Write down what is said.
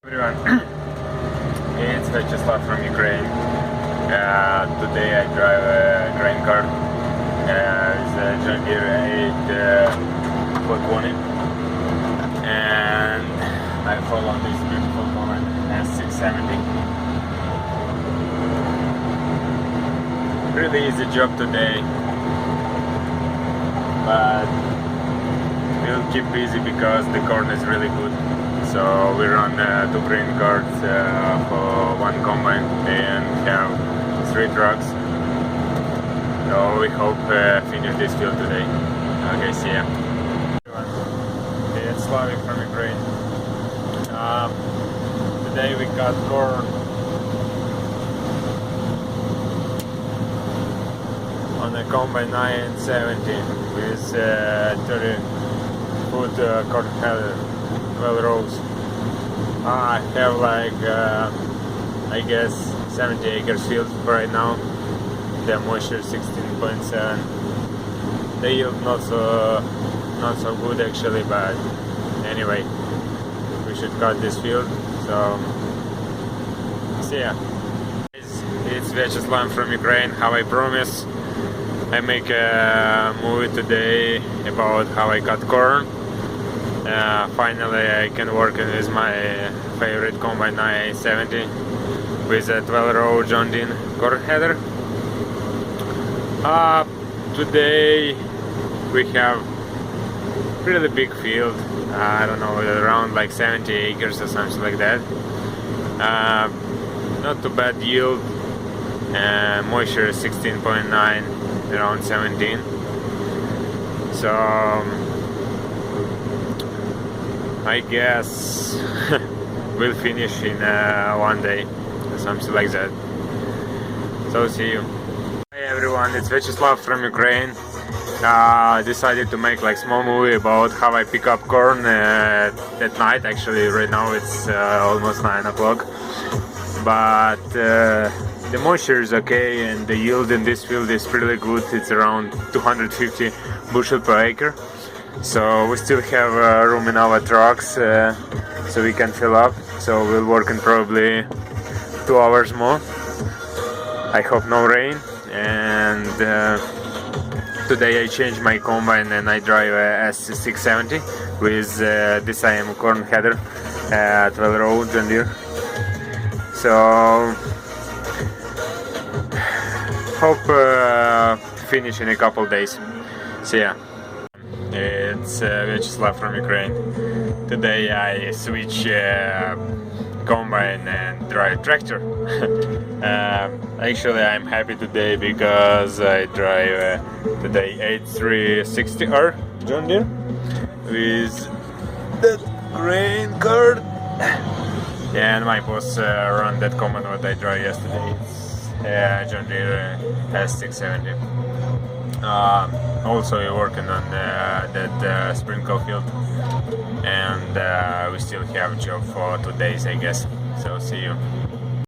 Everyone, it's Viacheslav from Ukraine. Today I drive a grain cart. It's a John Deere 8 420, and I follow this beautiful command S670. Really easy job today, but we'll keep busy because the corn is really good. So we run 2 grain carts for 1 combine and have 3 trucks. So we hope finish this field today. Okay, see ya. It's Slavik from Ukraine. Today we cut corn on a combine 970 with 30-foot corn header. 12 rows. I have like I guess 70 acres field right now. The moisture 16.7. The yield not so good actually, but anyway, we should cut this field. So see ya. It's Viacheslav from Ukraine. How I promise, I make a movie today about how I cut corn. Finally I can work with my favorite combine 970 with a 12-row John Deere corn header. Today we have really big field. I don't know, around like 70 acres or something like that. Not too bad yield. Moisture 16.9, around 17. So I guess we'll finish in 1 day or something like that. So see you. Hi everyone, it's Viacheslav from Ukraine. Decided to make like small movie about how I pick up corn at night. Actually right now it's almost 9 o'clock. But the moisture is okay and the yield in this field is pretty good. It's around 250 bushel per acre. So we still have room in our trucks, so we can fill up. So we'll work in probably 2 hours more. I hope no rain. And today I changed my combine and I drive a S670 with this IM corn header, 12-row John Deere. So hope finish in a couple days. See ya. It's Viacheslav from Ukraine. Today I switch combine and drive tractor. Actually I'm happy today because I drive today 8360R John Deere with that grain cart. And my boss run that combine what I drive yesterday. It's John Deere S670. Also we're working on that sprinkle field, and we still have job for 2 days I guess. So see you.